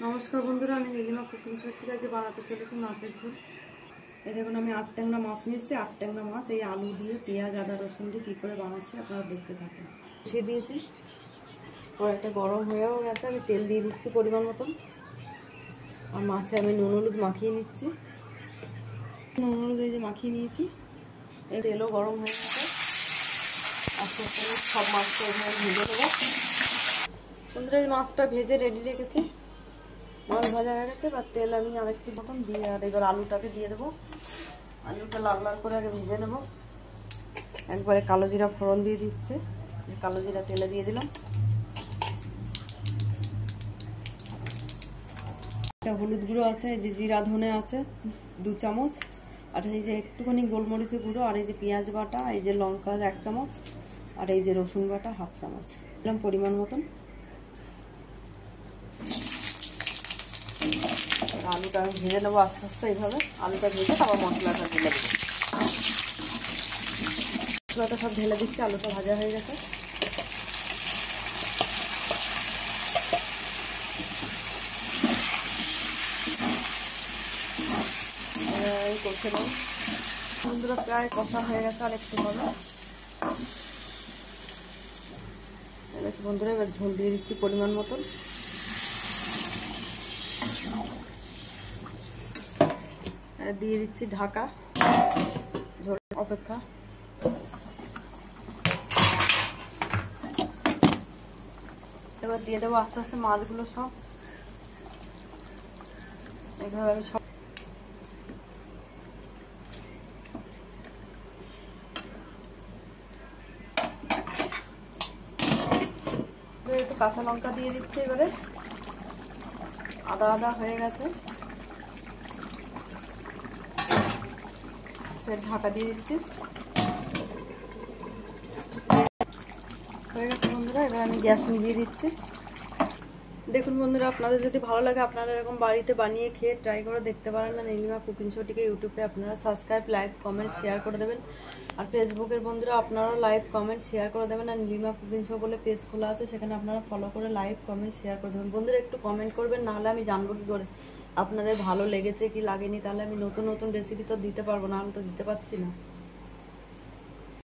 নমস্কার বন্ধুরা, আমি নীলিমা কুকিং শো থেকে আজকে বানাতে চলেছি মাছের ঝোল। এই দেখুন, আমি 8 ট্যাংরা মাছ নিয়ে এসেছি। 8 ট্যাংরা মাছ এই আলু দিয়ে, পেঁয়াজ, আদা, রসুন দিয়ে কী করে বানাচ্ছি আপনারা দেখতে থাকুন। বসিয়ে দিয়েছি, কড়াইটা গরম হয়েও গেছে। আমি তেল দিয়ে দিচ্ছি পরিমাণ মতন, আর মাছে আমি নুন হলুদ মাখিয়ে নিচ্ছি। নুন হলুদ এই যে মাখিয়ে নিয়েছি। এই তেলও গরম হয়ে গেছে। আস্তে আস্তে সব মাছটা এখানে ভেজে নেবো। বন্ধুরা, এই মাছটা ভেজে রেডি রেখেছি। মাছ ভাজা হয়ে গেছে, বা তেল আমি আরেকটু মতন দিয়ে, আর এবার আলুটাকে দিয়ে দেবো। আলুটা লাল লাল করে আগে ভেজে নেব। একবারে কালো জিরা ফোড়ন দিয়ে দিচ্ছে, কালো জিরা তেলে দিয়ে দিলাম। একটা হলুদ গুঁড়ো আছে, এই যে জিরা ধনে আছে 2 চামচ, আর এই যে একটুখানি গোলমরিচের গুঁড়ো, আর এই যে পেঁয়াজ বাটা, এই যে লঙ্কা 1 চামচ, আর এই যে রসুন বাটা 1/2 চামচ দিলাম পরিমাণ মতন। আলুটা আমি ভেজে নেবো আস্তে আস্তে। এইভাবে আলুটা ভেজে তারপর মশলাটা ঢেলে দেবো। মশলাটা সব ঢেলে দিচ্ছি। আলুটা ভাজা হয়ে গেছে। কষে নেব। বন্ধুরা, প্রায় কষা হয়ে গেছে, আর একটু হবে। বন্ধুরা, এবার ঝোল দিয়ে দিচ্ছি পরিমাণ মতন। দিয়ে দিচ্ছি ঢাকা, ঝোল অপেক্ষা। এবার দিয়ে দেবো আস্তে আস্তে মাছগুলো সব। এইভাবে আমি সব একটু কাঁচা লঙ্কা দিয়ে দিচ্ছি। এবারে আদা আদা হয়ে গেছে, ফের ঢাকা দিয়ে দিচ্ছি। হয়ে গেছে বন্ধুরা, এবার আমি গ্যাস নিভিয়ে দিচ্ছি। দেখুন বন্ধুরা, আপনাদের যদি ভালো লাগে আপনারা এরকম বাড়িতে বানিয়ে খেয়ে ট্রাই করে দেখতে পারেন। না নীলিমা কুকিং শোটিকে ইউটিউবে আপনারা সাবস্ক্রাইব, লাইক, কমেন্ট, শেয়ার করে দেবেন। আর ফেসবুকের বন্ধুরা আপনারাও লাইক, কমেন্ট, শেয়ার করে দেবেন। আর নীলিমা কুকিং শো বলে পেজ খোলা আছে, সেখানে আপনারা ফলো করে লাইক, কমেন্ট, শেয়ার করে দেবেন। বন্ধুরা, একটু কমেন্ট করবেন, নাহলে আমি জানবো কী করে আপনাদের ভালো লেগেছে কি লাগেনি। তাহলে আমি নতুন নতুন রেসিপি তো দিতে পারবো না, আমি তো দিতে পারছি না।